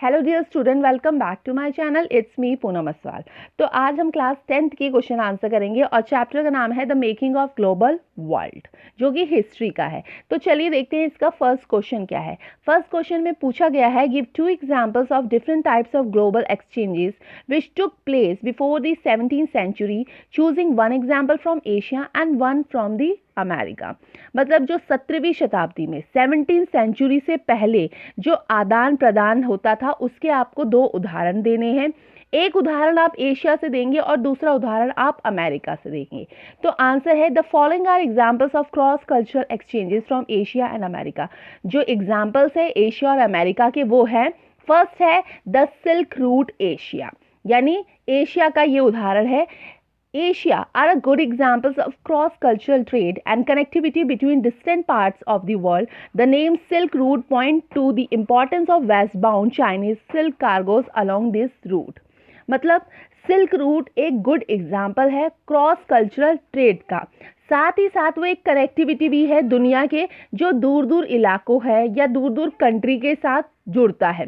Hello dear student, welcome back to my channel. It's me Poonam Aswal. तो आज हम class 10th के क्वेश्चन आंसर करेंगे और चैप्टर का नाम है the making of global world, जो कि हिस्ट्री का है। तो चलिए देखते हैं इसका फर्स्ट क्वेश्चन क्या है। फर्स्ट क्वेश्चन में पूछा गया है, give 2 examples of different types of global exchanges which took place before the 17th century, choosing 1 example from Asia and 1 from the America. मतलब जो 17वीं शताब्दी में 17th सेंचुरी से पहले जो आदान प्रदान होता था उसके आपको 2 उदाहरण देने हैं। एक उदाहरण आप एशिया से देंगे और दूसरा उदाहरण आप अमेरिका से देंगे। तो आंसर है the following are examples of cross cultural exchanges from Asia and America. जो एग्जांपल्स है एशिया और अमेरिका के वो है, फर्स्ट है द सिल्क रूट एशिया, यानी एशिया का ये उदाहरण है। Asia are a good examples of cross-cultural trade and connectivity between distant parts of the world. The name Silk Route point to the importance of westbound Chinese silk cargoes along this route. मतलब silk route एक good example है cross cultural trade का, साथ ही साथ वो एक connectivity भी है दुनिया के जो दूर दूर इलाकों है या दूर दूर कंट्री के साथ जुड़ता है।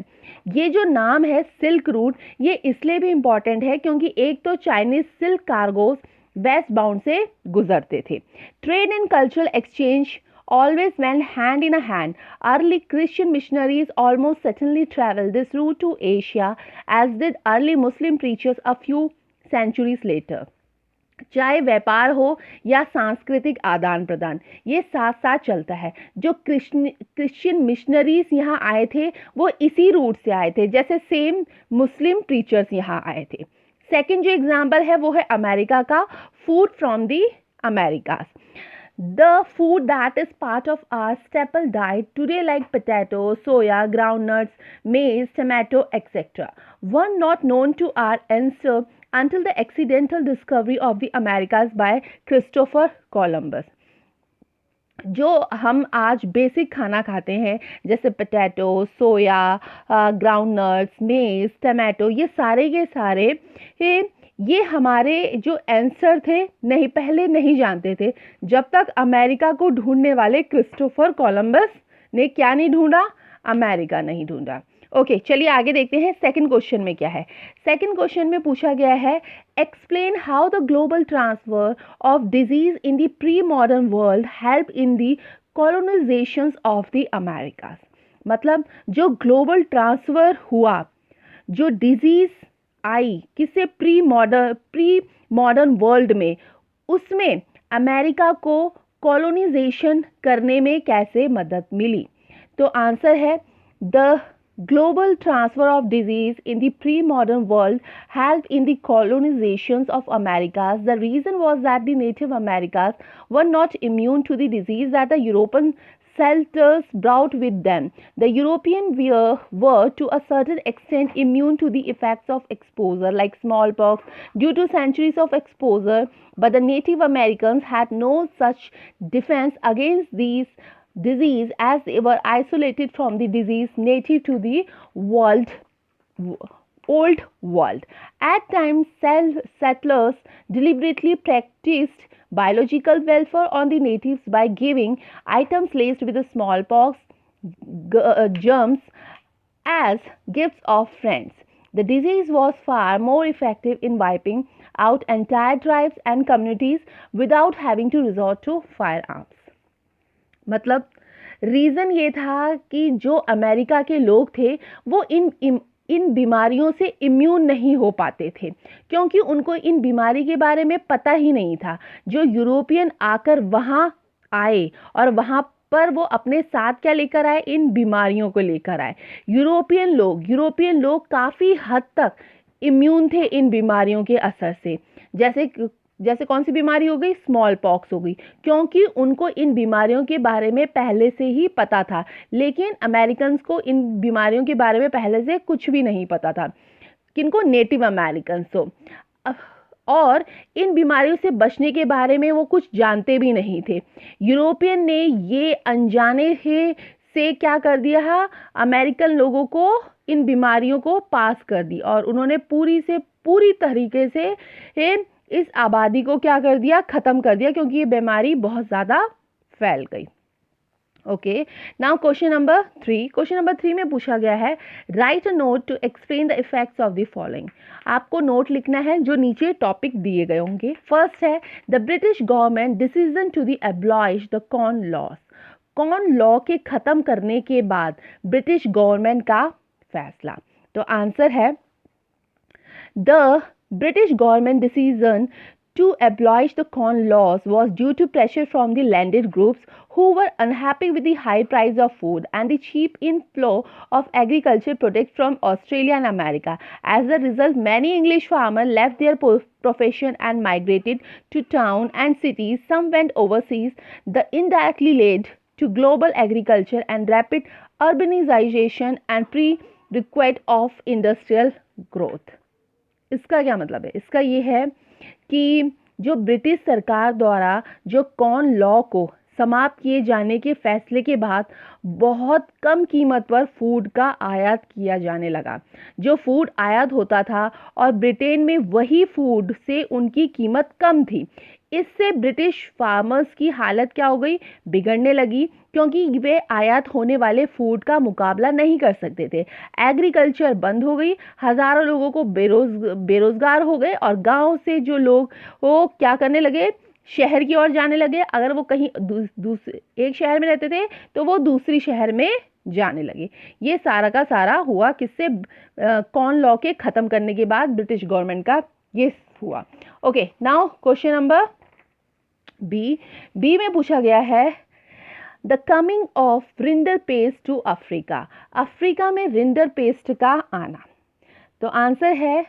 ये जो नाम है सिल्क रूट, ये इसलिए भी इम्पॉर्टेंट है क्योंकि एक तो Chinese silk cargos waste bound से गुजरते थे। Trade and cultural exchange always went hand in a hand. Early Christian missionaries almost certainly traveled this route to Asia, as did early Muslim preachers a few centuries later. चाहे व्यापार हो या सांस्कृतिक आदान प्रदान, ये साथ साथ चलता है। जो क्रिश्चियन मिशनरीज यहाँ आए थे वो इसी रूट से आए थे, जैसे सेम मुस्लिम प्रीचर्स यहाँ आए थे। सेकंड जो एग्जाम्पल है वो है अमेरिका का, food from the America's. The food that is part of our staple diet today, like potatoes, soya, groundnuts, maize, tomato, etc., were not known to our ancestors until the accidental discovery of the Americas by Christopher Columbus. जो हम आज basic खाना खाते हैं जैसे potato, सोया, groundnuts, मेज, tomato, ये सारे के सारे ये हमारे जो एंसर थे नहीं पहले नहीं जानते थे जब तक अमेरिका को ढूंढने वाले क्रिस्टोफर कोलंबस ने क्या नहीं ढूंढा, अमेरिका नहीं ढूंढा। ओके, चलिए आगे देखते हैं सेकंड क्वेश्चन में क्या है। सेकंड क्वेश्चन में पूछा गया है, explain how the global transfer of disease in the pre modern world help in the colonisation of the Americas. मतलब जो ग्लोबल ट्रांसफर हुआ, जो डिजीज आई किसे प्री मॉडर्न वर्ल्ड में, उसमें अमेरिका को कॉलोनाइजेशन करने में कैसे मदद मिली। तो आंसर है the global transfer of disease in the pre-modern world helped in the colonizations of Americas. The reason was that the Native Americans were not immune to the disease that the European settlers brought with them. The Europeans were to a certain extent immune to the effects of exposure, like smallpox, due to centuries of exposure, but the Native Americans had no such defense against these disease as they were isolated from the disease native to the old world. At times, settlers deliberately practiced biological welfare on the natives by giving items laced with the smallpox germs as gifts of friends. The disease was far more effective in wiping out entire tribes and communities without having to resort to firearms. मतलब reason ये था कि जो America के लोग थे वो इन बीमारियों से इम्यून नहीं हो पाते थे क्योंकि उनको इन बीमारी के बारे में पता ही नहीं था। जो यूरोपियन आकर वहाँ आए और वहाँ पर वो अपने साथ क्या लेकर आए, इन बीमारियों को लेकर आए। यूरोपियन लोग काफ़ी हद तक इम्यून थे इन बीमारियों के असर से। जैसे कौन सी बीमारी हो गई, स्मॉल पॉक्स हो गई, क्योंकि उनको इन बीमारियों के बारे में पहले से ही पता था। लेकिन अमेरिकन्स को इन बीमारियों के बारे में पहले से कुछ भी नहीं पता था, किनको, नेटिव अमेरिकन्स को। और इन बीमारियों से बचने के बारे में वो कुछ जानते भी नहीं थे। यूरोपियन ने ये अनजाने से क्या कर दिया, अमेरिकन लोगों को इन बीमारियों को पास कर दी और उन्होंने पूरी तरीके से इस आबादी को क्या कर दिया, ख़त्म कर दिया, क्योंकि ये बीमारी बहुत ज़्यादा फैल गई। Okay, now question number 3। Question number 3 में पूछा गया है write a note to explain the effects of the following. आपको नोट लिखना है जो नीचे टॉपिक दिए गए होंगे। फर्स्ट है the British government decision to the abolish the corn laws. Corn law के खत्म करने के बाद ब्रिटिश गवर्नमेंट का फैसला। तो आंसर है the British government decision to abolish the corn laws was due to pressure from the landed groups who were unhappy with the high price of food and the cheap inflow of agricultural products from Australia and America. As a result, many English farmers left their profession and migrated to town and cities. Some went overseas. The indirectly led to global agriculture and rapid urbanization and prerequisite of industrial growth. इसका क्या मतलब है? इसका ये है कि जो British सरकार द्वारा जो कॉर्न लॉ को समाप्त किए जाने के फैसले के बाद बहुत कम कीमत पर फूड का आयात किया जाने लगा। जो फूड आयात होता था और ब्रिटेन में वही फूड से उनकी कीमत कम थी। इससे ब्रिटिश फार्मर्स की हालत क्या हो गई? बिगड़ने लगी, क्योंकि वे आयात होने वाले फूड का मुकाबला नहीं कर सकते थे। एग्रीकल्चर बंद हो गई, हजारों लोगों को बेरोजगार हो गए और गांव से जो लोग वो क्या करने लगे? शहर की ओर जाने लगे। अगर वो कहीं दूसरे एक शहर में रहते थे तो वो दूसरी शहर में जाने लगे। ये सारा का सारा हुआ किससे? कॉर्न लॉ के खत्म करने के बाद ब्रिटिश गवर्नमेंट का ये हुआ। Okay, now question number B में पूछा गया है the coming of rinderpest to Africa. Africa में रिंडर पेस्ट का आना। तो आंसर है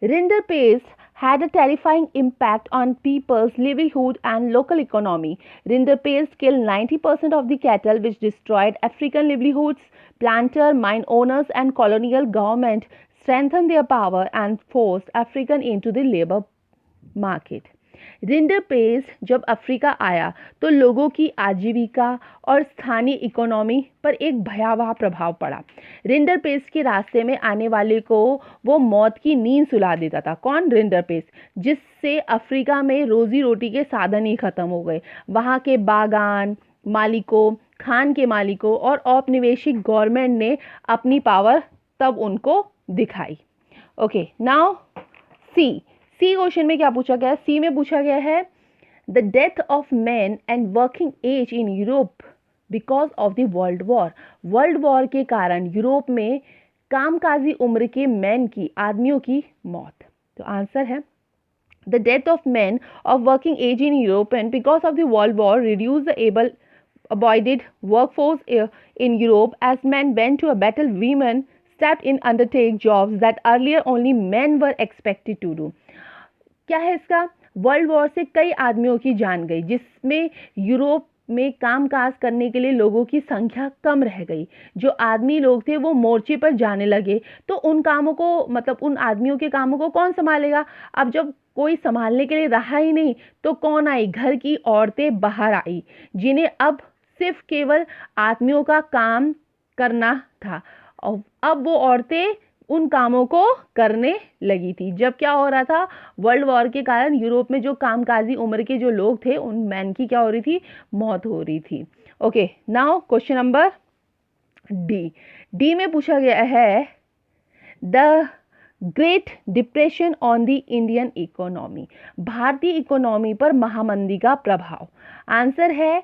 rinderpest had a terrifying impact on people's livelihood and local economy. Rinderpest killed 90% of the cattle, which destroyed African livelihoods. Planter, mine owners, and colonial government strengthened their power and forced African into the labor market. Rinderpest जब Africa आया तो लोगों की आजीविका और स्थानीय economy पर एक भयावह प्रभाव पड़ा। रिंडरपेस्ट के रास्ते में आने वाले को वो मौत की नींद सुला देता था। कौन? रिंडरपेस्ट, जिससे अफ्रीका में रोजी रोटी के साधन ही खत्म हो गए। वहाँ के बागान मालिकों, खान के मालिकों और औपनिवेशिक गवर्नमेंट ने अपनी पावर तब उनको दिखाई। ओके, नाउ सी क्वेश्चन में क्या पूछा गया? सी में पूछा गया है the death of man and working age in Europe because of the world war. World war के कारण यूरोप में कामकाजी उम्र के मैन की, आदमियों की मौत। तो आंसर है the death of man of working age in Europe and because of the world war reduce the able avoided workforce in Europe as men went to a battle. Women stepped in undertake jobs that earlier only men were expected to do. क्या है इसका? World war से कई आदमियों की जान गई, जिसमें यूरोप में कामकाज करने के लिए लोगों की संख्या कम रह गई। जो आदमी लोग थे वो मोर्चे पर जाने लगे, तो उन कामों को, मतलब उन आदमियों के कामों को कौन संभालेगा? अब जब कोई संभालने के लिए रहा ही नहीं तो कौन आई? घर की औरतें बाहर आई, जिन्हें अब सिर्फ केवल आदमियों का काम करना था। और अब वो औरतें उन कामों को करने लगी थी। जब क्या हो रहा था? वर्ल्ड वॉर के कारण यूरोप में जो कामकाजी उम्र के जो लोग थे उन मैन की क्या हो रही थी? मौत हो रही थी। Okay, now question number D में पूछा गया है the great depression on the Indian economy. भारतीय इकोनॉमी पर महामंदी का प्रभाव। आंसर है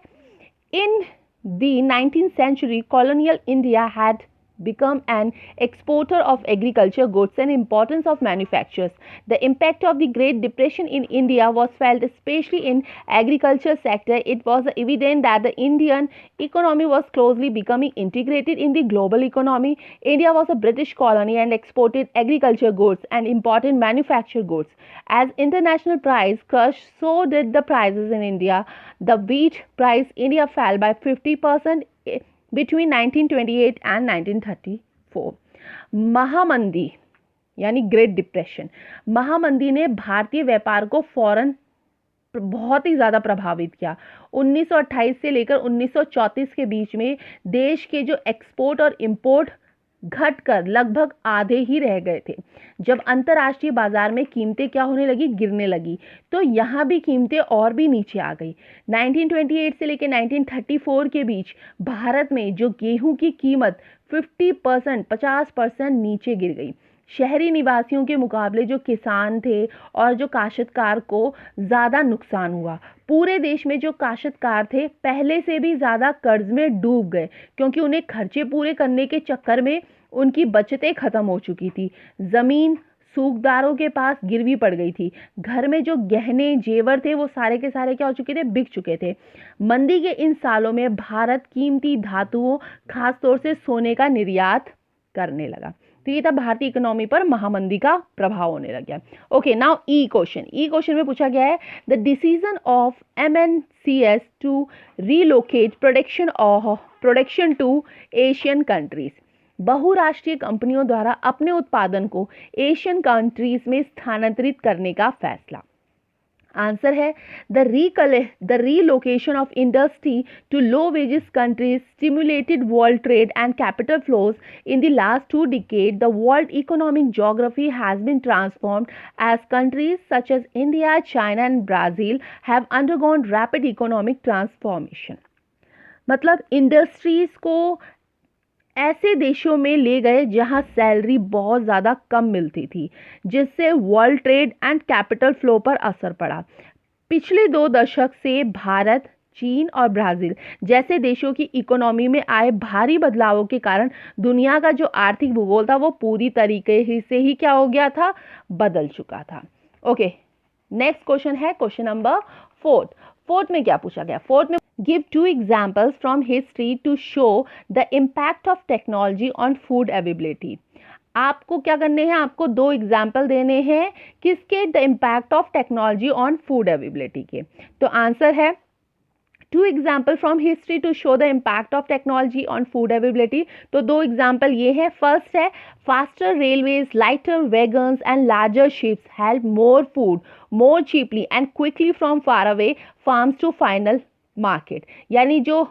in the 19th century colonial India had become an exporter of agriculture goods and importance of manufactures. The impact of the Great Depression in India was felt especially in agriculture sector. It was evident that the Indian economy was closely becoming integrated in the global economy. India was a British colony and exported agriculture goods and imported manufactured goods. As international price crashed, so did the prices in India. The wheat price India fell by 50% between 1928 and 1934. महामंदी यानी great depression, महामंदी ने भारतीय व्यापार को फौरन बहुत ही ज़्यादा प्रभावित किया। 1928 से लेकर 1934 के बीच में देश के जो एक्सपोर्ट और इंपोर्ट घटकर लगभग आधे ही रह गए थे। जब अंतर्राष्ट्रीय बाजार में कीमतें क्या होने लगी, गिरने लगी, तो यहाँ भी कीमतें और भी नीचे आ गई। 1928 से लेकर 1934 के बीच भारत में जो गेहूं की कीमत 50% नीचे गिर गई। शहरी निवासियों के मुकाबले जो किसान थे और जो काश्तकार को ज़्यादा नुकसान हुआ। पूरे देश में जो काश्तकार थे पहले से भी ज़्यादा कर्ज में डूब गए, क्योंकि उन्हें खर्चे पूरे करने के चक्कर में उनकी बचतें ख़त्म हो चुकी थी। ज़मीन सूखदारों के पास गिरवी पड़ गई थी। घर में जो गहने जेवर थे वो सारे के सारे क्या हो चुके थे, बिक चुके थे। मंदी के इन सालों में भारत कीमती धातुओं, खासतौर से सोने का निर्यात करने लगा। तो ये था भारतीय इकोनॉमी पर महामंदी का प्रभाव होने लग गया। ओके, नाउ ई क्वेश्चन में पूछा गया है the decision of MNCS to relocate production to Asian countries. बहुराष्ट्रीय कंपनियों द्वारा अपने उत्पादन को एशियन कंट्रीज में स्थानांतरित करने का फैसला। आंसर है the relocation of industry to low wages countries stimulated world trade and capital flows in the last 2 decades. The world economic geography has been transformed as countries such as India, China and Brazil have undergone rapid economic transformation. मतलब industries को ऐसे देशों में ले गए जहां salary बहुत ज़्यादा कम मिलती थी, जिससे world trade and capital flow पर असर पड़ा। पिछले 2 दशक से भारत, चीन और ब्राज़ील जैसे देशों की इकोनॉमी में आए भारी बदलावों के कारण दुनिया का जो आर्थिक भूगोल था वो पूरी तरीके से ही क्या हो गया था, बदल चुका था। ओके, नेक्स्ट क्वेश्चन है क्वेश्चन नंबर 4 में क्या पूछा गया। 4 में give 2 examples from history to show the impact of technology on food availability. आपको क्या करने हैं, आपको 2 एग्जाम्पल देने हैं किसके, the impact of technology on food availability के। तो आंसर है 2 example from history to show the impact of technology on food availability. तो 2 एग्जाम्पल ये हैं। फर्स्ट है faster railways, lighter wagons and larger ships help more food more cheaply and quickly from far away farms to final market. यानी जो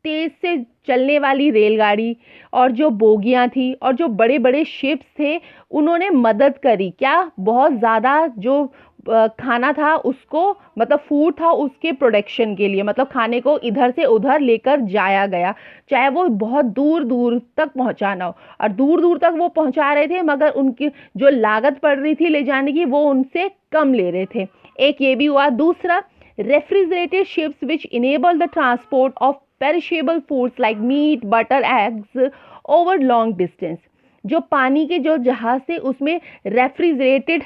तेज से चलने वाली रेलगाड़ी और जो बोगियां थी और जो बड़े बड़े शिप्स थे, उन्होंने मदद करी क्या, बहुत ज़्यादा जो खाना था उसको, मतलब फूड था उसके प्रोडक्शन के लिए, मतलब खाने को इधर से उधर लेकर जाया गया, चाहे वो बहुत दूर दूर तक पहुंचाना हो। और दूर दूर तक वो पहुंचा रहे थे, मगर उनकी जो लागत पड़ रही थी ले जाने की वो उनसे कम ले रहे थे। एक ये भी हुआ। दूसरा, refrigerated ships which enable the transport of perishable foods like meat, butter, eggs over long distance. जो पानी के जो जहाज थे उसमें रेफ्रिजरेटेड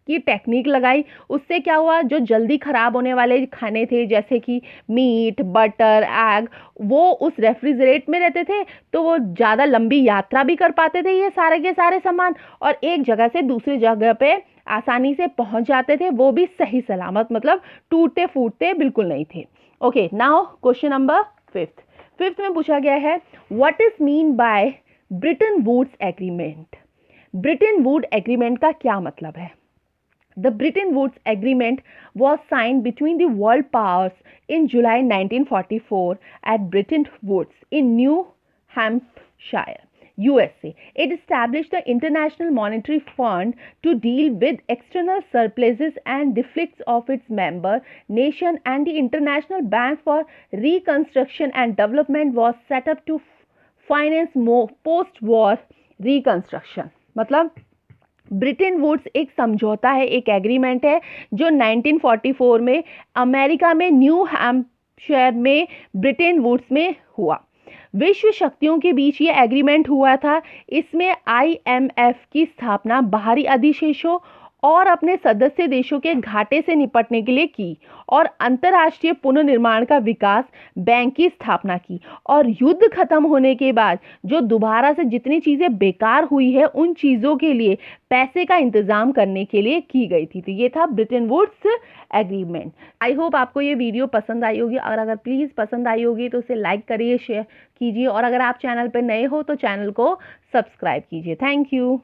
की टेक्निक लगाई, उससे क्या हुआ, जो जल्दी खराब होने वाले खाने थे जैसे कि मीट, बटर, एग, वो उस रेफ्रिजरेट में रहते थे, तो वो ज़्यादा लंबी यात्रा भी कर पाते थे ये सारे के सारे सामान, और एक जगह से दूसरी जगह पे आसानी से पहुंच जाते थे, वो भी सही सलामत, मतलब टूटते फूटते बिल्कुल नहीं थे। ओके, नाउ क्वेश्चन नंबर 5 में पूछा गया है what is mean by Bretton Woods agreement. Bretton Wood agreement का क्या मतलब है। The Bretton Woods Agreement was signed between the world powers in July 1944 at Bretton Woods in New Hampshire, USA. It established the International Monetary Fund to deal with external surpluses and deficits of its member nation, and the International Bank for Reconstruction and Development was set up to finance more post-war reconstruction. मतलब Bretton Woods एक समझौता है, एक agreement है जो 1944 में America में new Hampshire में ब्रिटेन वुड्स में हुआ। विश्व शक्तियों के बीच ये एग्रीमेंट हुआ था। इसमें IMF की स्थापना बाहरी अधिशेषों और अपने सदस्य देशों के घाटे से निपटने के लिए की, और अंतर्राष्ट्रीय पुनर्निर्माण का विकास बैंक की स्थापना की, और युद्ध खत्म होने के बाद जो दोबारा से जितनी चीज़ें बेकार हुई है उन चीज़ों के लिए पैसे का इंतज़ाम करने के लिए की गई थी। तो ये था Bretton Woods agreement. I hope आपको ये वीडियो पसंद आई होगी, और अगर प्लीज़ पसंद आई होगी तो उसे लाइक करिए, शेयर कीजिए, और अगर आप चैनल पर नए हो तो चैनल को सब्सक्राइब कीजिए। Thank you.